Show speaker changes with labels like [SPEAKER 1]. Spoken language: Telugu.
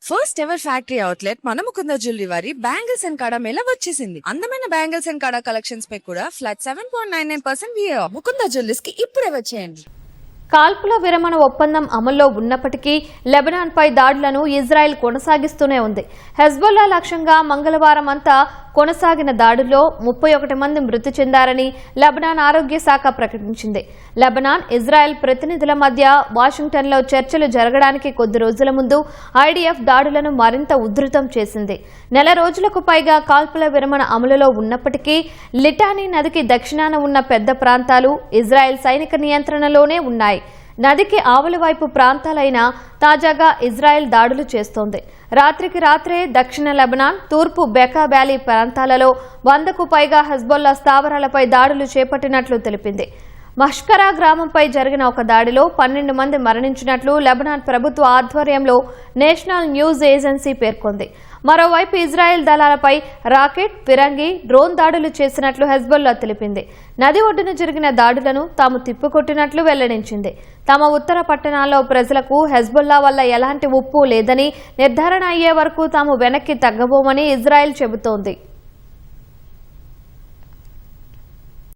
[SPEAKER 1] ఫస్ట్ ఎవర్ ఫ్యాక్టరీ అవుట్లెట్ మన ముకుంద జ్యువెలరీ వారి బ్యాంగిల్స్ అండ్ కడా మేళ వచ్చేసింది. అందమైన బ్యాంగిల్స్ అండ్ కడా కలెక్షన్స్ పై కూడా ఫ్లాట్ 7.99% VA ముకుంద జ్యువెలర్స్ కి ఇప్పుడే వచ్చేయండి.
[SPEAKER 2] కాల్పుల విరమణ ఒప్పందం అమల్లో ఉన్నప్పటికీ లెబనాన్పై దాడులను ఇజ్రాయెల్ కొనసాగిస్తూనే ఉంది. హెజ్బొల్లా లక్ష్యంగా మంగళవారం అంతా కొనసాగిన దాడుల్లో 31 మంది మృతి చెందారని లెబనాన్ ఆరోగ్య శాఖ ప్రకటించింది. లెబనాన్, ఇజ్రాయెల్ ప్రతినిధుల మధ్య వాషింగ్టన్లో చర్చలు జరగడానికి కొద్ది రోజుల ముందు ఐడిఎఫ్ దాడులను మరింత ఉధృతం చేసింది. నెల రోజులకు పైగా కాల్పుల విరమణ అమలులో ఉన్నప్పటికీ లిటానీ నదికి దక్షిణాన ఉన్న పెద్ద ప్రాంతాలు ఇజ్రాయెల్ సైనిక నియంత్రణలోనే ఉన్నాయి. నదికి ఆవుల వైపు ప్రాంతాలైన తాజాగా ఇజ్రాయెల్ దాడులు చేస్తోంది. రాత్రికి రాత్రే దక్షిణ లెబనాన్, తూర్పు బెకా వ్యాలీ ప్రాంతాలలో 100కు పైగా హెజ్బొల్లా స్థావరాలపై దాడులు చేపట్టినట్లు తెలిపింది. మష్కరా గ్రామంపై జరిగిన ఒక దాడిలో 12 మంది మరణించినట్లు లెబనాన్ ప్రభుత్వ ఆధ్వర్యంలో నేషనల్ న్యూస్ ఏజెన్సీ పేర్కొంది. మరోవైపు ఇజ్రాయెల్ దళాలపై రాకెట్, ఫిరంగి, డ్రోన్ దాడులు చేసినట్లు హెజ్బొల్లా తెలిపింది. నది ఒడ్డున జరిగిన దాడులను తాము తిప్పికొట్టినట్లు వెల్లడించింది. తమ ఉత్తర పట్టణాల్లో ప్రజలకు హెజ్బొల్లా వల్ల ఎలాంటి ఉప్పు లేదని, నిర్ధారణ అయ్యే వరకు తాము వెనక్కి తగ్గబోమని ఇజ్రాయెల్ చెబుతోంది.